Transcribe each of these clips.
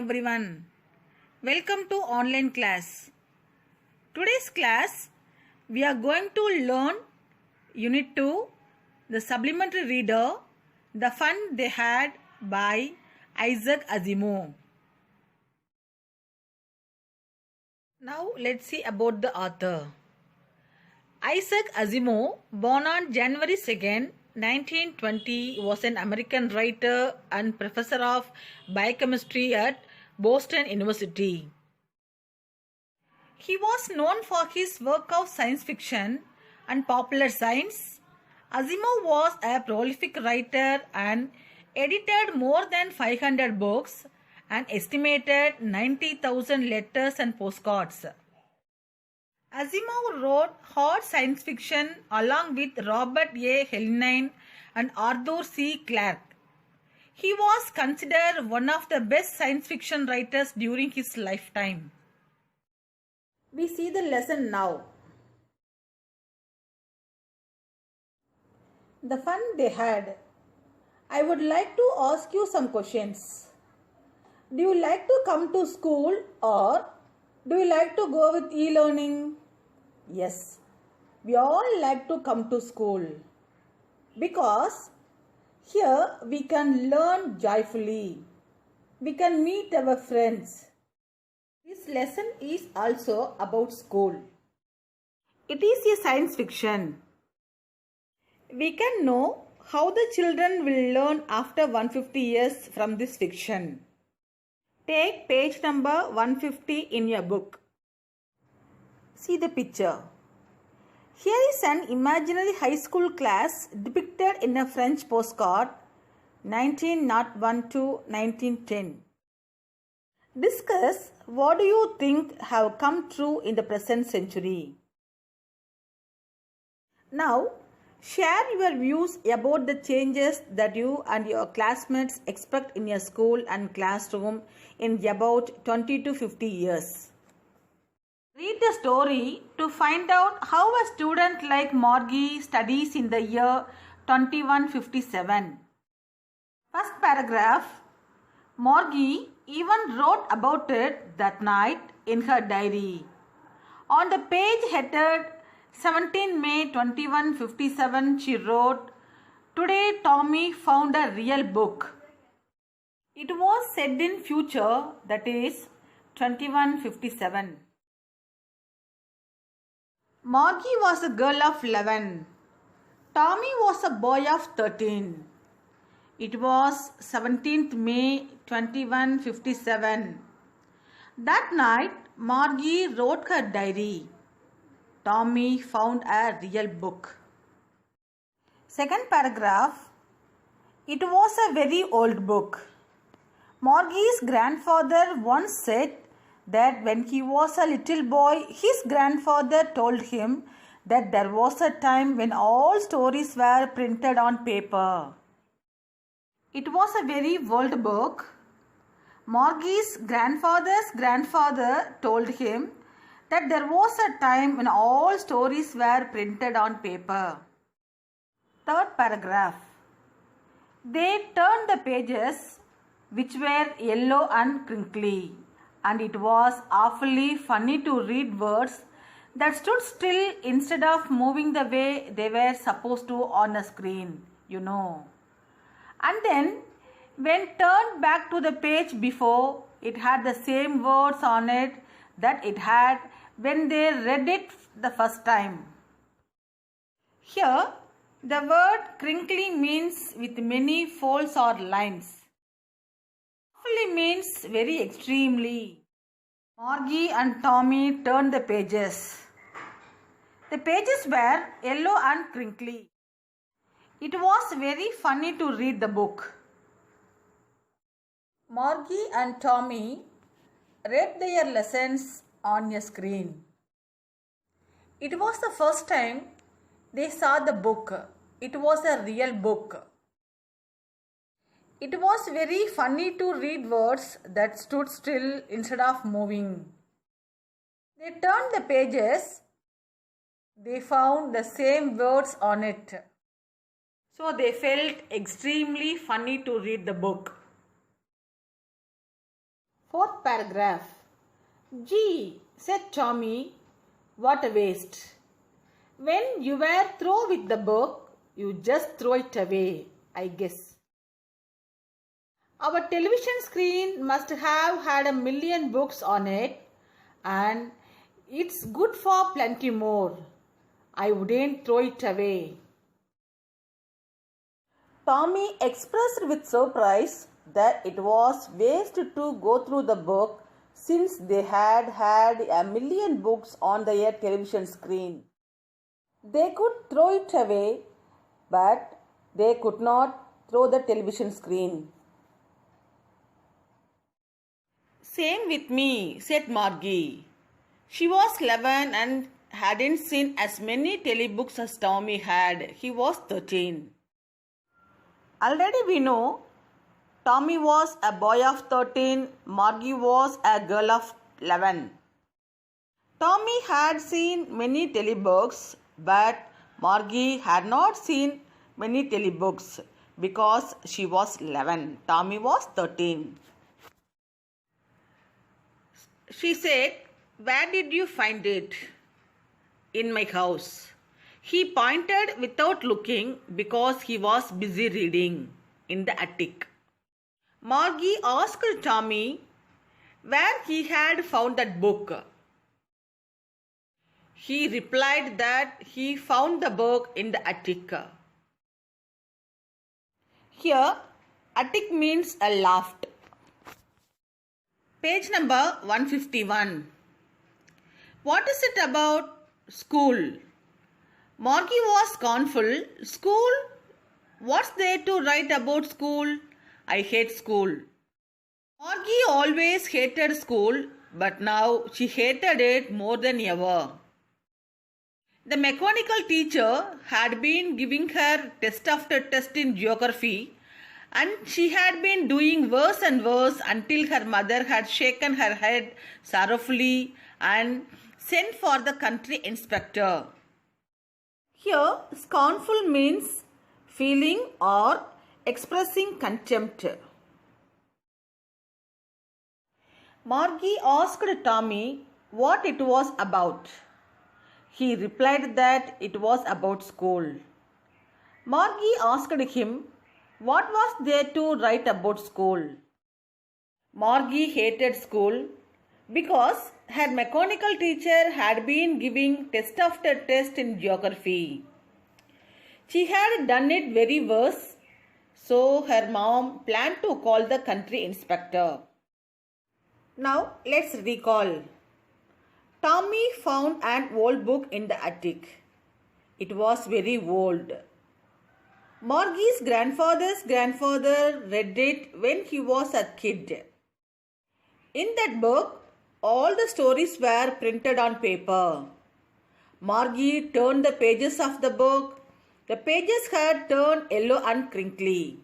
everyone. Welcome to online class. Today's class we are going to learn Unit 2, the Supplementary Reader, The Fun They Had by Isaac Asimov. Now let's see about the author. Isaac Asimov, born on January 2nd, 1920, was an American writer and professor of biochemistry at Boston University. He was known for his work of science fiction and popular science. Asimov was a prolific writer and edited more than 500 books and estimated 90,000 letters and postcards. Asimov wrote hard science fiction along with Robert A. Heinlein and Arthur C. Clarke. He was considered one of the best science fiction writers during his lifetime. We see the lesson now. The fun they had. I would like to ask you some questions. Do you like to come to school or do you like to go with e-learning? Yes, we all like to come to school because here we can learn joyfully. We can meet our friends. This lesson is also about school. It is a science fiction. We can know how the children will learn after 150 years from this fiction. Take page number 150 in your book. See the picture. Here is an imaginary high school class depicted in a French postcard 1901 to 1910. Discuss what do you think have come true in the present century. Now, share your views about the changes that you and your classmates expect in your school and classroom in about 20 to 50 years. Read the story to find out how a student like Margie studies in the year 2157. First paragraph. Margie even wrote about it that night in her diary. On the page headed 17 May 2157, she wrote, "Today Tommy found a real book." It was said in future, that is 2157. Margie was a girl of 11. Tommy was a boy of 13. It was 17th May 2157. That night, Margie wrote her diary. Tommy found a real book. Second paragraph. It was a very old book. Margie's grandfather once said that when he was a little boy, his grandfather told him that there was a time when all stories were printed on paper. It was a very old book. Margie's grandfather's grandfather told him that there was a time when all stories were printed on paper. Third paragraph. They turned the pages, which were yellow and crinkly, and it was awfully funny to read words that stood still instead of moving the way they were supposed to on a screen, you know. And then, when turned back to the page before, it had the same words on it that it had when they read it the first time. Here, the word crinkly means with many folds or lines. Awfully means very extremely. Margie and Tommy turned the pages. The pages were yellow and crinkly. It was very funny to read the book. Margie and Tommy read their lessons on a screen. It was the first time they saw the book. It was a real book. It was very funny to read words that stood still instead of moving. They turned the pages. They found the same words on it. So they felt extremely funny to read the book. Fourth paragraph. Gee, said Tommy, what a waste. When you were through with the book, you just throw it away, I guess. Our television screen must have had 1,000,000 books on it, and it's good for plenty more. I wouldn't throw it away. Tommy expressed with surprise that it was waste to go through the book since they had 1,000,000 books on their television screen. They could throw it away, but they could not throw the television screen. Same with me, said Margie. She was 11 and hadn't seen as many telebooks as Tommy had. He was 13. Already we know Tommy was a boy of 13, Margie was a girl of 11. Tommy had seen many telebooks, but Margie had not seen many telebooks because she was 11. Tommy was 13. She said, where did you find it? In my house. He pointed without looking because he was busy reading. In the attic. Margie asked Tommy where he had found that book. He replied that he found the book in the attic. Here, attic means a loft. Page number 151. What is it about school? Margie was scornful. School? What's there to write about school? I hate school. Margie always hated school, but now she hated it more than ever. The mechanical teacher had been giving her test after test in geography, and she had been doing worse and worse until her mother had shaken her head sorrowfully and sent for the country inspector. Here, scornful means feeling or expressing contempt. Margie asked Tommy what it was about. He replied that it was about school. Margie asked him what was there to write about school. Margie hated school because her mechanical teacher had been giving test after test in geography. She had done it very worse, so her mom planned to call the country inspector. Now let's recall. Tommy found an old book in the attic. It was very old. Margie's grandfather's grandfather read it when he was a kid. In that book, all the stories were printed on paper. Margie turned the pages of the book. The pages had turned yellow and crinkly.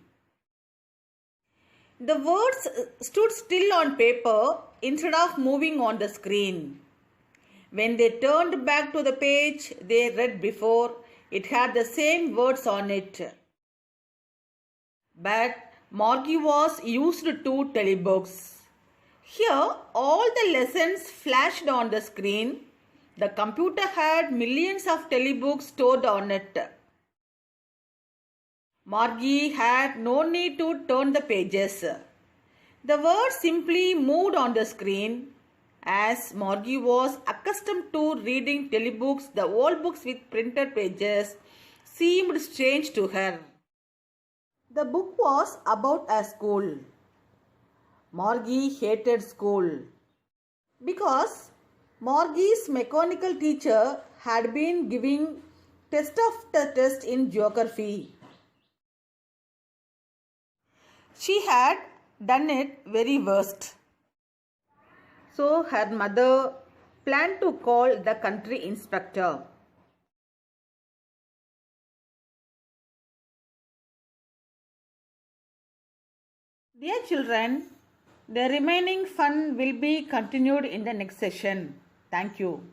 The words stood still on paper instead of moving on the screen. When they turned back to the page they read before, it had the same words on it. But Margie was used to telebooks. Here, all the lessons flashed on the screen. The computer had millions of telebooks stored on it. Margie had no need to turn the pages. The words simply moved on the screen. As Margie was accustomed to reading telebooks, the old books with printed pages seemed strange to her. The book was about a school. Margie hated school because Margie's mechanical teacher had been giving test after test in geography. She had done it very worst. So her mother planned to call the country inspector. Dear children, the remaining fun will be continued in the next session. Thank you.